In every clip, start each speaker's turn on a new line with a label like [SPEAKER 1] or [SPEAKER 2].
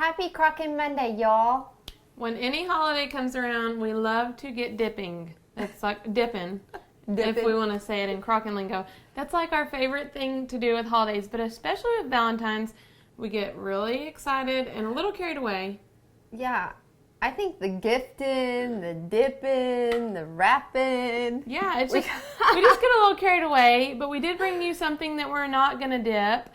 [SPEAKER 1] Happy Crockin Monday, y'all.
[SPEAKER 2] When any holiday comes around, we love to get dipping. It's like dipping, if we want to say it in Crockin lingo. That's like our favorite thing to do with holidays, but especially with Valentine's, we get really excited and a little carried away.
[SPEAKER 1] Yeah, I think the gifting, the dipping, the wrapping.
[SPEAKER 2] Yeah, it's just, we just get a little carried away, but we did bring you something that we're not going to dip.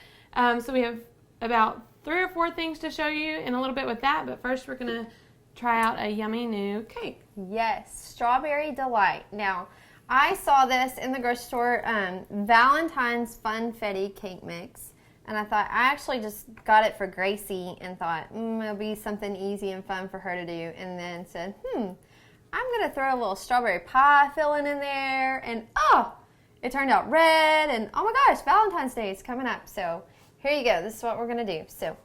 [SPEAKER 2] So we have about 3 or 4 things to show you in a little bit with that, but first we're going to try out a yummy new cake.
[SPEAKER 1] Yes, Strawberry Delight. Now, I saw this in the grocery store, Valentine's funfetti cake mix, and I thought, I actually just got it for Gracie and thought, it'll be something easy and fun for her to do, and then said, I'm going to throw a little strawberry pie filling in there, and it turned out red, and oh my gosh, Valentine's Day is coming up, so here you go. This is what we're going to do. So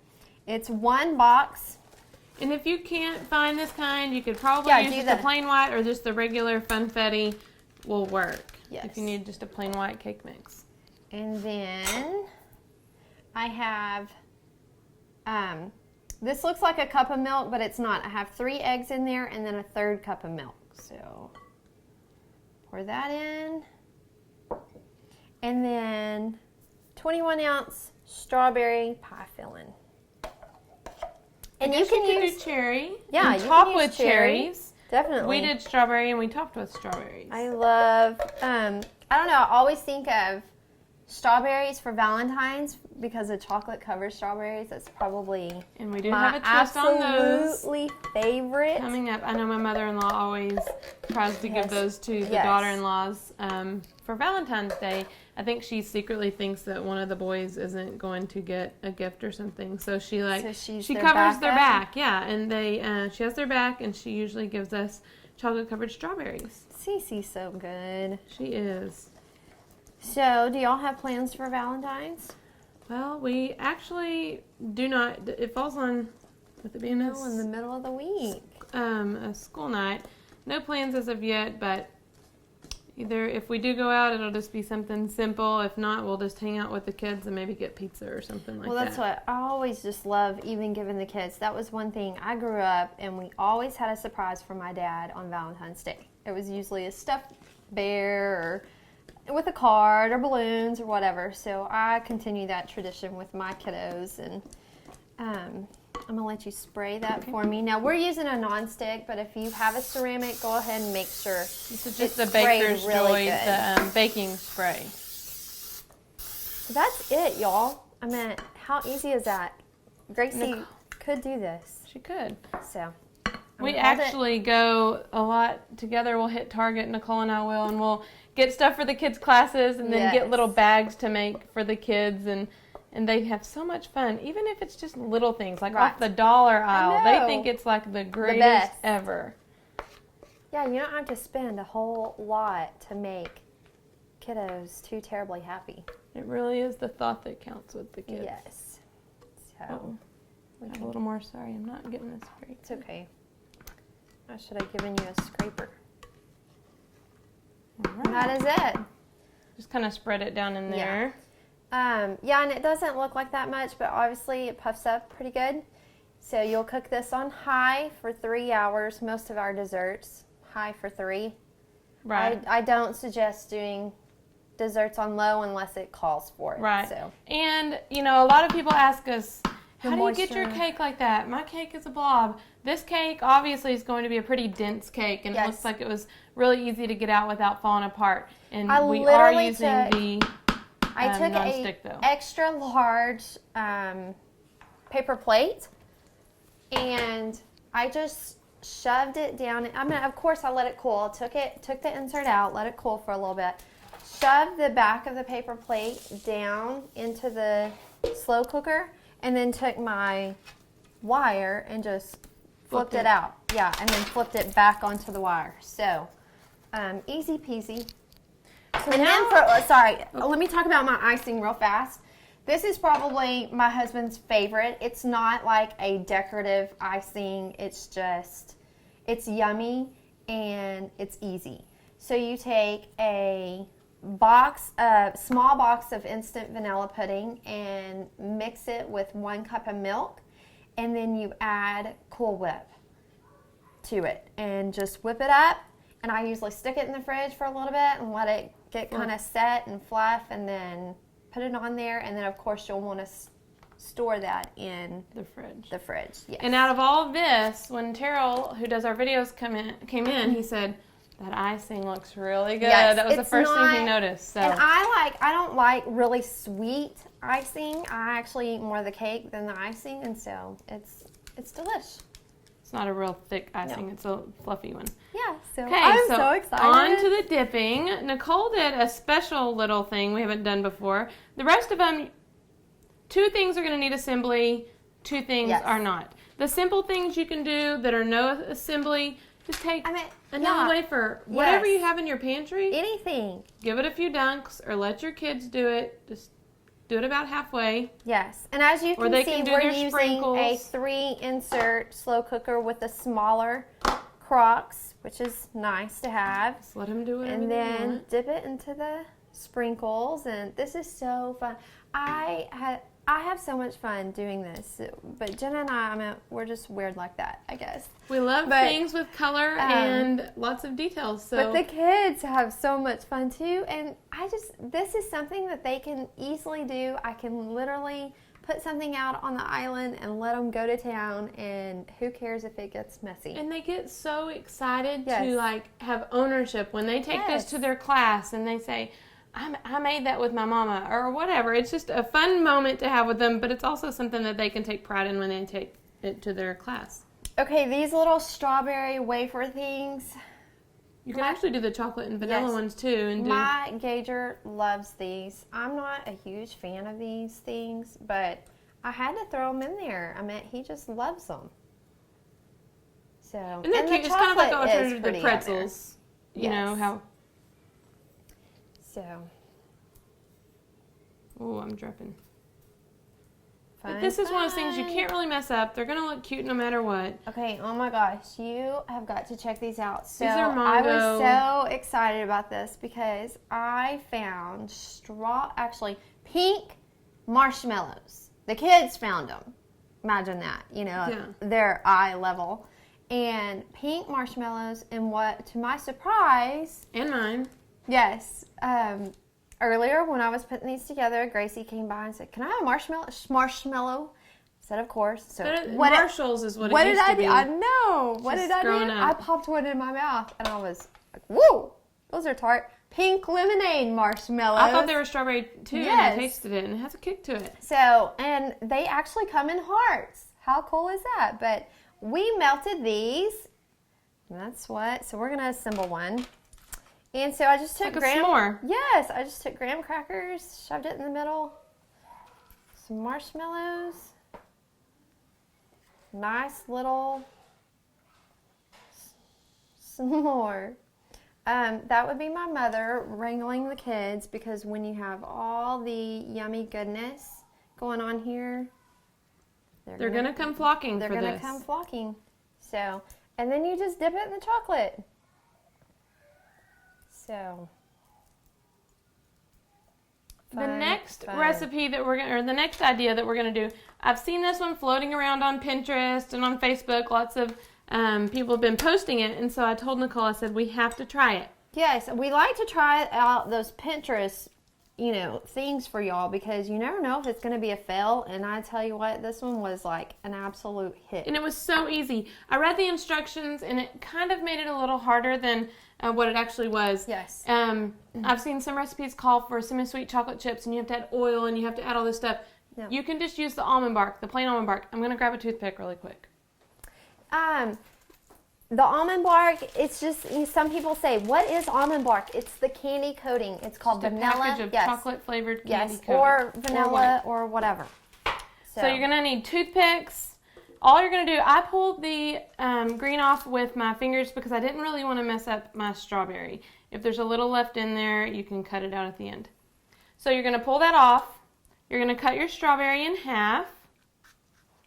[SPEAKER 1] it's 1 box.
[SPEAKER 2] And if you can't find this kind, you could probably use just the plain white or just the regular funfetti will work.
[SPEAKER 1] Yes.
[SPEAKER 2] If you need just a plain white cake mix.
[SPEAKER 1] And then I have, this looks like a cup of milk, but it's not. I have 3 eggs in there and then a 1/3 cup of milk. So pour that in. And then 21-ounce strawberry pie filling.
[SPEAKER 2] And you can use cherry.
[SPEAKER 1] Yeah,
[SPEAKER 2] and
[SPEAKER 1] you
[SPEAKER 2] top
[SPEAKER 1] can use
[SPEAKER 2] with cherries.
[SPEAKER 1] Definitely.
[SPEAKER 2] We did strawberry and we topped with strawberries.
[SPEAKER 1] I love, I don't know, I always think of strawberries for Valentine's because of chocolate covered strawberries. That's probably
[SPEAKER 2] and we do
[SPEAKER 1] my
[SPEAKER 2] have a twist on those
[SPEAKER 1] absolutely favorite.
[SPEAKER 2] coming up. I know my mother-in-law always tries to give those to the
[SPEAKER 1] Yes.
[SPEAKER 2] daughter-in-laws for Valentine's Day. I think she secretly thinks that one of the boys isn't going to get a gift or something, so she covers their back, yeah, and she has their back, and she usually gives us chocolate-covered strawberries.
[SPEAKER 1] Cece's so good.
[SPEAKER 2] She is.
[SPEAKER 1] So, do y'all have plans for Valentine's?
[SPEAKER 2] Well, we actually do not. It falls on, with it being
[SPEAKER 1] in the middle of the week.
[SPEAKER 2] A school night. No plans as of yet, but either if we do go out, it'll just be something simple. If not, we'll just hang out with the kids and maybe get pizza or something like that.
[SPEAKER 1] Well, that's what I always just love, even giving the kids. That was one thing. I grew up, and we always had a surprise for my dad on Valentine's Day. It was usually a stuffed bear or with a card or balloons or whatever. So I continue that tradition with my kiddos, and I'm going to let you spray that for me. Now, we're using a non-stick, but if you have a ceramic, go ahead and make sure
[SPEAKER 2] this is just the Baker's Joy, the baking spray.
[SPEAKER 1] So that's it, y'all. I mean, how easy is that? Gracie could do this.
[SPEAKER 2] She could.
[SPEAKER 1] So
[SPEAKER 2] we actually go a lot together. We'll hit Target, Nicole and I will, and we'll get stuff for the kids' classes and then get little bags to make for the kids, and they have so much fun, even if it's just little things, like off the dollar aisle. They think it's like the greatest ever.
[SPEAKER 1] Yeah, you don't have to spend a whole lot to make kiddos too terribly happy.
[SPEAKER 2] It really is the thought that counts with the kids.
[SPEAKER 1] Yes. So,
[SPEAKER 2] a little more. Sorry, I'm not getting this great.
[SPEAKER 1] It's okay. I should have given you a scraper.
[SPEAKER 2] All right.
[SPEAKER 1] And that is it.
[SPEAKER 2] Just kind of spread it down in there.
[SPEAKER 1] Yeah, and it doesn't look like that much, but obviously it puffs up pretty good. So you'll cook this on high for 3 hours. Most of our desserts, high for 3.
[SPEAKER 2] Right.
[SPEAKER 1] I don't suggest doing desserts on low unless it calls for it.
[SPEAKER 2] Right.
[SPEAKER 1] So.
[SPEAKER 2] And, a lot of people ask us, how do you get your cake like that? My cake is a blob. This cake obviously is going to be a pretty dense cake, and it looks like it was really easy to get out without falling apart. And we are using
[SPEAKER 1] I took an extra large paper plate, and I just shoved it down. I mean, of course, I let it cool. Took the insert out, let it cool for a little bit. Shoved the back of the paper plate down into the slow cooker, and then took my wire and just flipped it out. Yeah, and then flipped it back onto the wire. So, easy peasy. So and then let me talk about my icing real fast. This is probably my husband's favorite. It's not like a decorative icing. It's yummy and it's easy. So you take a small box of instant vanilla pudding and mix it with 1 cup of milk and then you add Cool Whip to it and just whip it up. And I usually stick it in the fridge for a little bit and let it get kind of set and fluff, and then put it on there. And then, of course, you'll want to store that in
[SPEAKER 2] the fridge.
[SPEAKER 1] Yes.
[SPEAKER 2] And out of all of this, when Terrell, who does our videos, came in, he said, that icing looks really good.
[SPEAKER 1] Yes,
[SPEAKER 2] that was the first thing he noticed. So.
[SPEAKER 1] And I don't like really sweet icing. I actually eat more of the cake than the icing, and so it's delish.
[SPEAKER 2] It's not a real thick icing. No. It's a fluffy one.
[SPEAKER 1] Yeah, so
[SPEAKER 2] okay,
[SPEAKER 1] I'm so excited.
[SPEAKER 2] On to the dipping. Nicole did a special little thing we haven't done before. The rest of them, 2 things are going to need assembly, 2 things are not. The simple things you can do that are no assembly, just take another wafer, whatever you have in your pantry.
[SPEAKER 1] Anything.
[SPEAKER 2] Give it a few dunks or let your kids do it. Just do it about halfway.
[SPEAKER 1] Yes. And as you can see, we're using a 3-insert slow cooker with a smaller Crocks, which is nice to have.
[SPEAKER 2] Just let them do it.
[SPEAKER 1] And then dip it into the sprinkles. And this is so fun. I have so much fun doing this, but Jenna and I, we're just weird like that, I guess.
[SPEAKER 2] We love things with color and lots of details. So.
[SPEAKER 1] But the kids have so much fun too, and this is something that they can easily do. I can literally put something out on the island and let them go to town, and who cares if it gets messy.
[SPEAKER 2] And they get so excited to have ownership when they take this to their class and they say, I made that with my mama, or whatever. It's just a fun moment to have with them, but it's also something that they can take pride in when they take it to their class.
[SPEAKER 1] Okay, these little strawberry wafer things.
[SPEAKER 2] You can actually do the chocolate and vanilla ones too. And
[SPEAKER 1] my Gager loves these. I'm not a huge fan of these things, but I had to throw them in there. He just loves them. So,
[SPEAKER 2] and they're cute. It's kind of like alternative to the pretzels. You know how.
[SPEAKER 1] So.
[SPEAKER 2] Oh, I'm dripping. But this is one of those things you can't really mess up. They're going to look cute no matter what.
[SPEAKER 1] Okay, oh my gosh. You have got to check these out. So
[SPEAKER 2] these are mango.
[SPEAKER 1] I was so excited about this because I found pink marshmallows. The kids found them. Imagine that, their eye level. And pink marshmallows, and what, to my surprise.
[SPEAKER 2] And mine.
[SPEAKER 1] Yes. Earlier, when I was putting these together, Gracie came by and said, "Can I have a marshmallow?" I said, "Of course." So
[SPEAKER 2] Marshalls is what it used to be.
[SPEAKER 1] I know. What did I do? I popped one in my mouth, and I was like, "Whoa, those are tart." Pink lemonade marshmallows.
[SPEAKER 2] I thought they were strawberry too, and I tasted it, and it has a kick to it.
[SPEAKER 1] So, and they actually come in hearts. How cool is that? But we melted these. And that's what. So we're gonna assemble one. And so I just took
[SPEAKER 2] s'more.
[SPEAKER 1] Yes, I just took graham crackers, shoved it in the middle, some marshmallows, nice little s'more. That would be my mother wrangling the kids, because when you have all the yummy goodness going on here,
[SPEAKER 2] they're gonna come flocking.
[SPEAKER 1] They're gonna come flocking. So, and then you just dip it in the chocolate. So,
[SPEAKER 2] the next recipe that the next idea that we're gonna do, I've seen this one floating around on Pinterest and on Facebook. Lots of people have been posting it, and so I told Nicole, I said, we have to try it.
[SPEAKER 1] Yes, we like to try out those Pinterest, things for y'all, because you never know if it's going to be a fail. And I tell you what, this one was like an absolute hit.
[SPEAKER 2] And it was so easy. I read the instructions, and it kind of made it a little harder than what it actually was.
[SPEAKER 1] Yes.
[SPEAKER 2] I've seen some recipes call for semi-sweet chocolate chips, and you have to add oil, and you have to add all this stuff.
[SPEAKER 1] No.
[SPEAKER 2] You can just use the almond bark, the plain almond bark. I'm going to grab a toothpick really quick.
[SPEAKER 1] The almond bark, it's just, some people say, what is almond bark? It's the candy coating. It's called
[SPEAKER 2] just
[SPEAKER 1] vanilla.
[SPEAKER 2] A package of chocolate-flavored candy coating.
[SPEAKER 1] Or vanilla or whatever.
[SPEAKER 2] So you're going to need toothpicks. All you're going to do, I pulled the green off with my fingers because I didn't really want to mess up my strawberry. If there's a little left in there, you can cut it out at the end. So you're going to pull that off. You're going to cut your strawberry in half.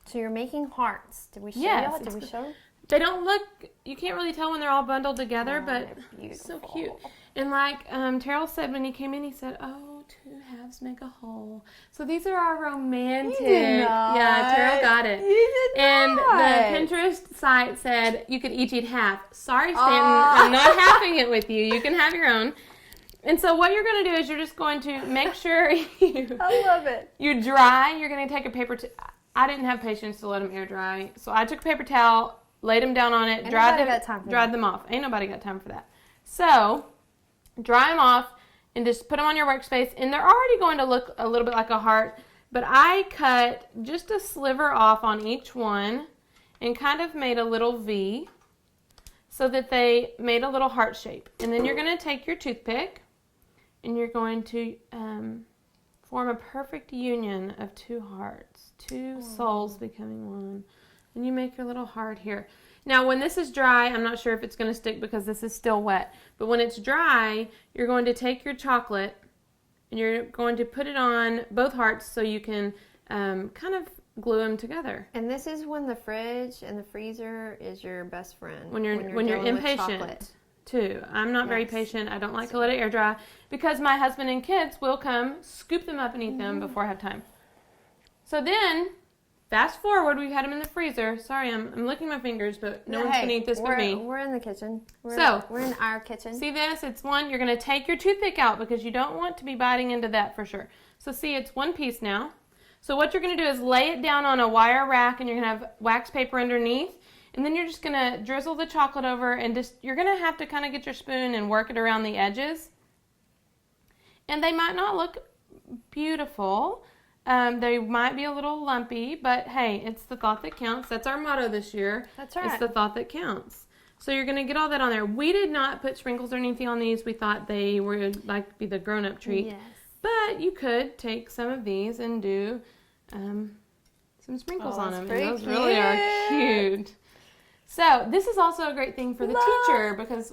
[SPEAKER 2] So
[SPEAKER 1] you're making hearts. Did we show y'all? Did we show them?
[SPEAKER 2] They don't look, you can't really tell when they're all bundled together, but
[SPEAKER 1] it's
[SPEAKER 2] so cute. And like Terrell said when he came in, he said, oh, to have halves make a whole. So these are our romantic.
[SPEAKER 1] You did not.
[SPEAKER 2] Yeah, Terrell got it.
[SPEAKER 1] You did
[SPEAKER 2] and
[SPEAKER 1] not.
[SPEAKER 2] And the Pinterest site said you could each eat half. Sorry, Stanton, I'm not halving it with you. You can have your own. And so what you're going to do is you're just going to make sure
[SPEAKER 1] I love it.
[SPEAKER 2] You dry. You're going to take a paper I didn't have patience to let them air dry. So I took a paper towel, laid them down on it, dried them off. Ain't nobody got time for that. So dry them off and just put them on your workspace. And they're already going to look a little bit like a heart. But I cut just a sliver off on each one and kind of made a little V so that they made a little heart shape. And then you're going to take your toothpick and you're going to form a perfect union of two hearts, two souls becoming one. And you make your little heart here. Now, when this is dry, I'm not sure if it's going to stick because this is still wet. But when it's dry, you're going to take your chocolate and you're going to put it on both hearts so you can kind of glue them together.
[SPEAKER 1] And this is when the fridge and the freezer is your best friend.
[SPEAKER 2] When you're impatient, too. I'm not very patient. I don't like to let it air dry because my husband and kids will come, scoop them up and eat them before I have time. So then, fast forward, we've had them in the freezer. Sorry, I'm licking my fingers, but no one's going to eat this but me.
[SPEAKER 1] We're in the kitchen. We're in our kitchen.
[SPEAKER 2] See this? It's one. You're going to take your toothpick out because you don't want to be biting into that for sure. So see, it's one piece now. So what you're going to do is lay it down on a wire rack and you're going to have wax paper underneath. And then you're just going to drizzle the chocolate over and you're going to have to kind of get your spoon and work it around the edges. And they might not look beautiful. They might be a little lumpy, but hey, it's the thought that counts. That's our motto this year.
[SPEAKER 1] That's right.
[SPEAKER 2] It's the thought that counts. So you're going to get all that on there. We did not put sprinkles or anything on these. We thought they were like be the grown-up treat.
[SPEAKER 1] Yes.
[SPEAKER 2] But you could take some of these and do some sprinkles on them. And those really are cute. So this is also a great thing for the teacher because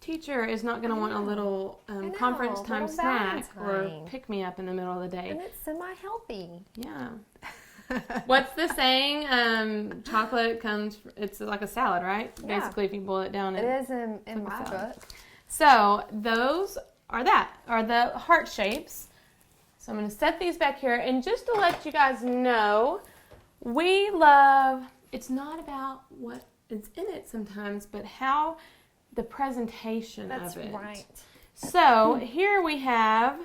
[SPEAKER 2] teacher is not going to want a little conference time snack or pick me up in the middle of the day.
[SPEAKER 1] And it's semi-healthy.
[SPEAKER 2] Yeah. What's the saying? Chocolate it's like a salad, right?
[SPEAKER 1] Yeah.
[SPEAKER 2] Basically, if you boil it down.
[SPEAKER 1] It is in my book.
[SPEAKER 2] So those are the heart shapes. So I'm going to set these back here. And just to let you guys know, we love, it's not about what is in it sometimes, but how the presentation of it. That's right. So here we have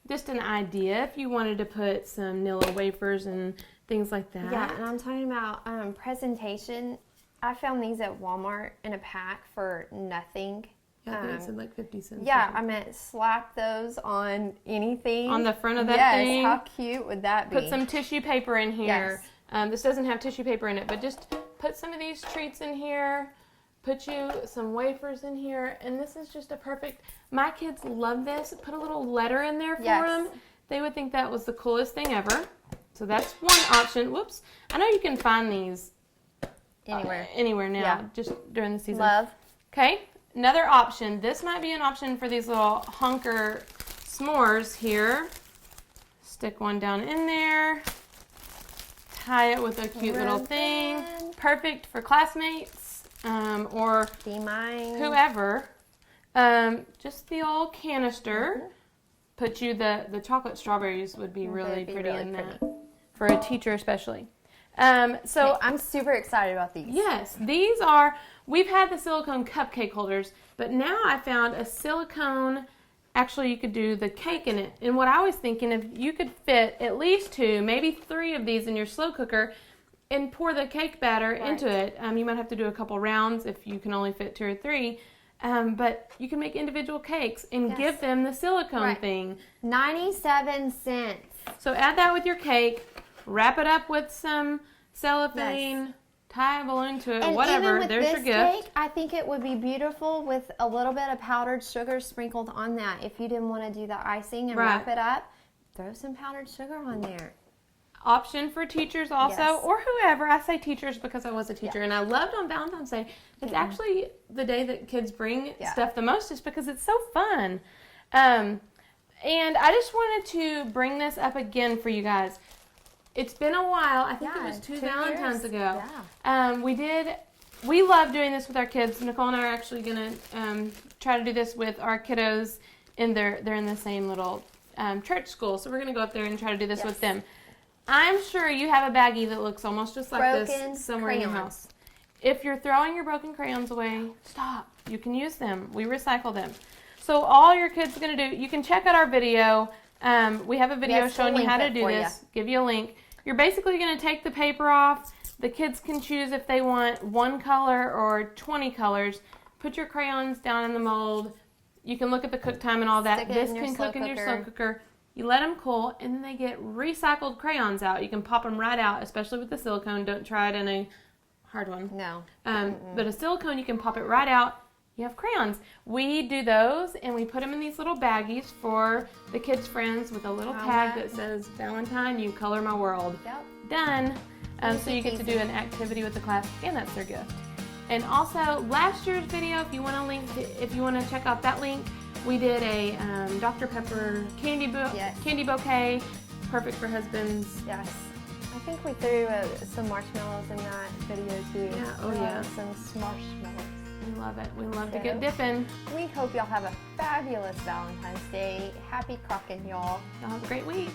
[SPEAKER 2] just an idea if you wanted to put some Nilla wafers and things like that.
[SPEAKER 1] Yeah, and I'm talking about presentation. I found these at Walmart in a pack for nothing.
[SPEAKER 2] Yeah, I think it said like 50 cents.
[SPEAKER 1] Yeah, I meant slap those on anything.
[SPEAKER 2] On the front of that thing.
[SPEAKER 1] Yes, how cute would that be?
[SPEAKER 2] Put some tissue paper in here. Yes. This doesn't have tissue paper in it, but just put some of these treats in here. Put you some wafers in here, and this is just a perfect. My kids love this. Put a little letter in there for them. They would think that was the coolest thing ever. So that's one option. Whoops. I know you can find these anywhere now, just during the season.
[SPEAKER 1] Love.
[SPEAKER 2] Okay. Another option. This might be an option for these little hunker s'mores here. Stick one down in there. Tie it with a cute little thing. Perfect for classmates or
[SPEAKER 1] be mine.
[SPEAKER 2] Whoever. Just the old canister. Put you the chocolate strawberries would be really pretty in that for a teacher especially. So
[SPEAKER 1] I'm super excited about these.
[SPEAKER 2] Yes, we've had the silicone cupcake holders, but now I found a silicone, actually you could do the cake in it. And what I was thinking, if you could fit at least 2, maybe 3 of these in your slow cooker and pour the cake batter into it. You might have to do a couple rounds if you can only fit 2 or 3. But you can make individual cakes and give them the silicone thing.
[SPEAKER 1] 97 cents.
[SPEAKER 2] So add that with your cake, wrap it up with some cellophane, tie a balloon to it,
[SPEAKER 1] and
[SPEAKER 2] whatever.
[SPEAKER 1] Even with
[SPEAKER 2] There's
[SPEAKER 1] this
[SPEAKER 2] your gift.
[SPEAKER 1] Cake, I think it would be beautiful with a little bit of powdered sugar sprinkled on that. If you didn't want to do the icing and wrap it up, throw some powdered sugar on there.
[SPEAKER 2] Option for teachers also, or whoever. I say teachers because I was a teacher, and I loved on Valentine's Day. It's actually the day that kids bring stuff the most just because it's so fun. And I just wanted to bring this up again for you guys. It's been a while. I think it was 2 Valentines ago. Yeah. We love doing this with our kids. Nicole and I are actually going to try to do this with our kiddos. They're in the same little church school. So we're going to go up there and try to do this with them. I'm sure you have a baggie that looks almost just like this somewhere in your house. If you're throwing your broken crayons away, stop. You can use them. We recycle them. So all your kids are going to do, you can check out our video. We have a video showing you how to do this. Give you a link. You're basically going to take the paper off. The kids can choose if they want one color or 20 colors. Put your crayons down in the mold. You can look at the cook time and all that. This can cook in your slow cooker. You let them cool, and then they get recycled crayons out. You can pop them right out, especially with the silicone. Don't try it in a hard one.
[SPEAKER 1] No.
[SPEAKER 2] But a silicone, you can pop it right out. You have crayons. We do those, and we put them in these little baggies for the kids' friends with a little tag that says, Valentine, you color my world.
[SPEAKER 1] Yep.
[SPEAKER 2] Done. So you get to do an activity with the class, and that's their gift. And also, last year's video, if you want to check out that link, we did a Dr. Pepper candy bouquet, perfect for husbands.
[SPEAKER 1] Yes. I think we threw some marshmallows in that video too.
[SPEAKER 2] Yeah. Oh yeah.
[SPEAKER 1] Some marshmallows.
[SPEAKER 2] We love it. We love to get dipping.
[SPEAKER 1] We hope y'all have a fabulous Valentine's Day. Happy Crockin', y'all.
[SPEAKER 2] Y'all have a great week.